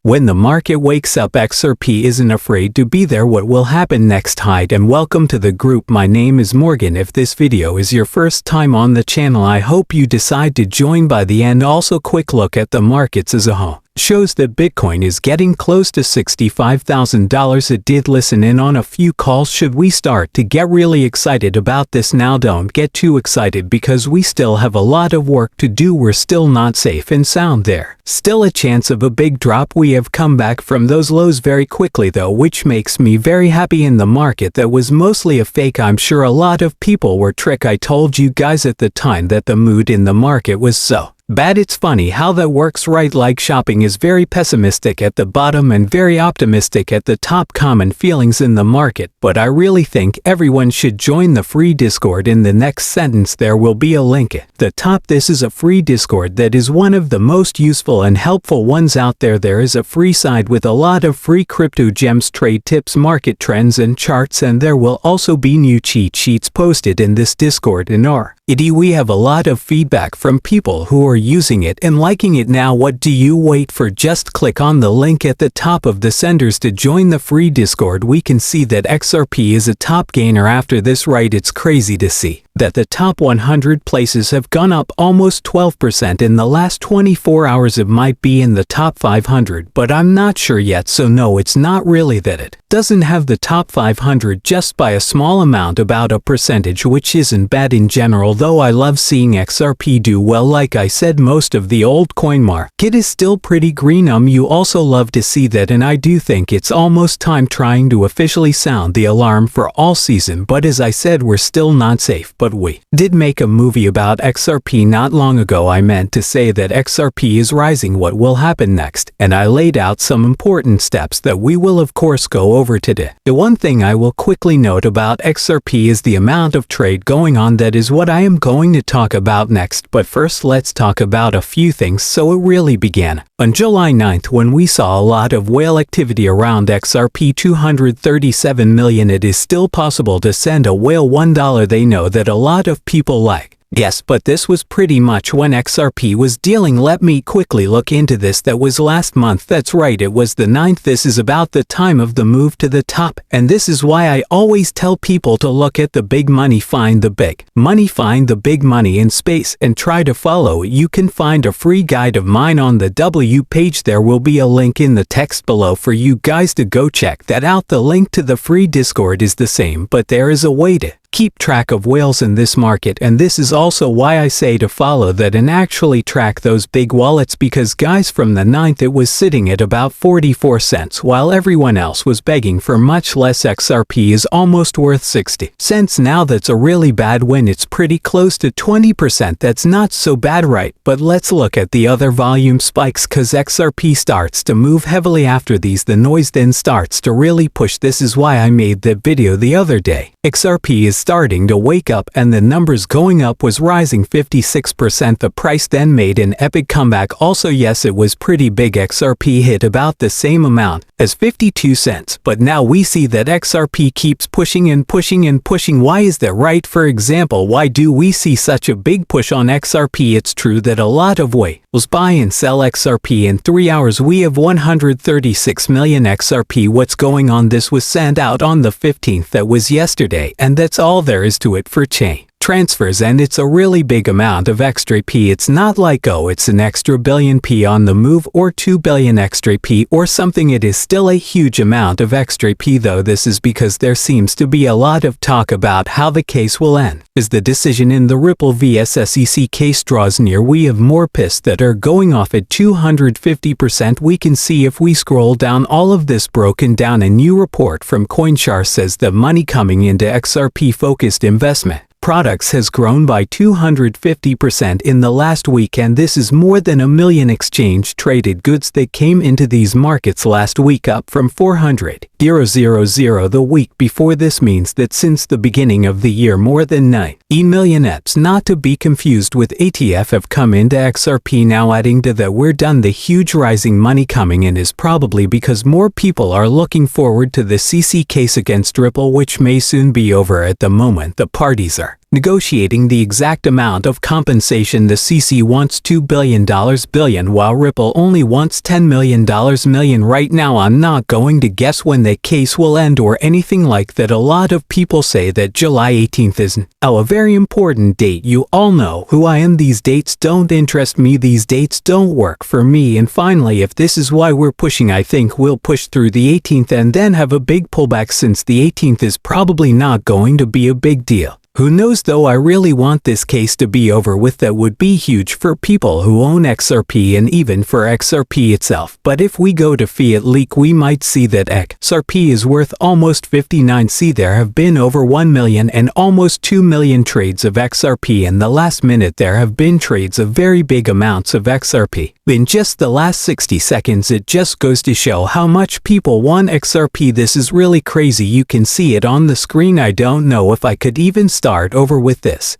When the market wakes up, XRP isn't afraid to be there. What will happen next? Hi and welcome to the group. My name is Morgan. If this video is your first time on the channel, I hope you decide to join by the end. Also, quick look at the markets as a whole shows that Bitcoin is getting close to $65,000. It did listen in on a few calls. Should we start to get really excited about this now? Don't get too excited because we still have a lot of work to do. We're still not safe and sound there. Still a chance of a big drop. We have come back from those lows very quickly though, which makes me very happy. In the market that was mostly a fake. I'm sure a lot of people were tricked. I told you guys at the time that the mood in the market was so bad. It's funny how that works, right? Like shopping is very pessimistic at the bottom and very optimistic at the top. Common feelings in the market, but I really think everyone should join the free Discord. In the next sentence there will be a link at the top. This is a free Discord that is one of the most useful and helpful ones out there. There is a free side with a lot of free crypto gems, trade tips, market trends and charts, and there will also be new cheat sheets posted in this Discord. In our we have a lot of feedback from people who are using it and liking it. Now what do you wait for? Just click on the link at the top of the senders to join the free Discord. We can see that XRP is a top gainer after this, right? It's crazy to see that the top 100 places have gone up almost 12% in the last 24 hours. It might be in the top 500, but I'm not sure yet. So no, it's not really that it doesn't have the top 500, just by a small amount, about a percentage, which isn't bad in general. Though I love seeing XRP do well. Like I said, most of the old coin market is still pretty green. You also love to see that, and I do think it's almost time trying to officially sound the alarm for all season. But as I said, we're still not safe. But we did make a movie about XRP not long ago. I meant to say that XRP is rising. What will happen next? And I laid out some important steps that we will of course go over today. The one thing I will quickly note about XRP is the amount of trade going on. That is what I am going to talk about next. But first let's talk about a few things. So it really began on July 9th when we saw a lot of whale activity around XRP. 237 million. It is still possible to send a whale $1. They know that a lot of people like. Yes, but this was pretty much when XRP was dealing. Let me quickly look into this. That was last month. That's right, it was the 9th. This is about the time of the move to the top, and this is why I always tell people to look at the big money. Find the big money, find the big money in space and try to follow it. You can find a free guide of mine on the W page. There will be a link in the text below for you guys to go check that out. The link to the free Discord is the same, but there is a way to keep track of whales in this market, and this is also why I say to follow that and actually track those big wallets, because guys, from the 9th it was sitting at about 44 cents while everyone else was begging for much less. XRP is almost worth 60 cents now. That's a really bad win. It's pretty close to 20%. That's not so bad, right? But let's look at the other volume spikes, cause XRP starts to move heavily after these. The noise then starts to really push. This is why I made that video the other day. XRP is starting to wake up and the numbers going up, was rising 56%. The price then made an epic comeback. Also, yes, it was pretty big. XRP hit about the same amount as 52 cents, but now we see that XRP keeps pushing and pushing and pushing. Why is that, right? For example, why do we see such a big push on XRP? It's true that a lot of whales buy and sell XRP. In 3 hours we have 136 million XRP. What's going on? This was sent out on the 15th. That was yesterday, and that's all there is to it for chain transfers, and it's a really big amount of XRP. It's not like, oh, it's an extra billion P on the move or 2 billion XRP or something. It is still a huge amount of XRP though. This is because there seems to be a lot of talk about how the case will end as the decision in the Ripple vs SEC case draws near. We have more piss that are going off at 250%. We can see if we scroll down all of this broken down. A new report from CoinShar says the money coming into XRP focused investment products has grown by 250% in the last week, and this is more than 1 million exchange traded goods that came into these markets last week, up from 400,000 the week before. This means that since the beginning of the year more than 9 million ETFs, not to be confused with ATF, have come into XRP. Now adding to that, we're done. The huge rising money coming in is probably because more people are looking forward to the CC case against Ripple, which may soon be over. At the moment the parties are negotiating the exact amount of compensation. The CC wants $2 billion while Ripple only wants $10 million. Right now I'm not going to guess when the case will end or anything like that. A lot of people say that July 18th is a very important date. You all know who I am. These dates don't interest me. These dates don't work for me. And finally, if this is why we're pushing, I think we'll push through the 18th and then have a big pullback, since the 18th is probably not going to be a big deal. Who knows though, I really want this case to be over with. That would be huge for people who own XRP and even for XRP itself. But if we go to Fiat Leak, we might see that XRP is worth almost 59. See, there have been over 1 million and almost 2 million trades of XRP. In the last minute there have been trades of very big amounts of XRP. In just the last 60 seconds, it just goes to show how much people want XRP. This is really crazy. You can see it on the screen. I don't know if I could even start over with this.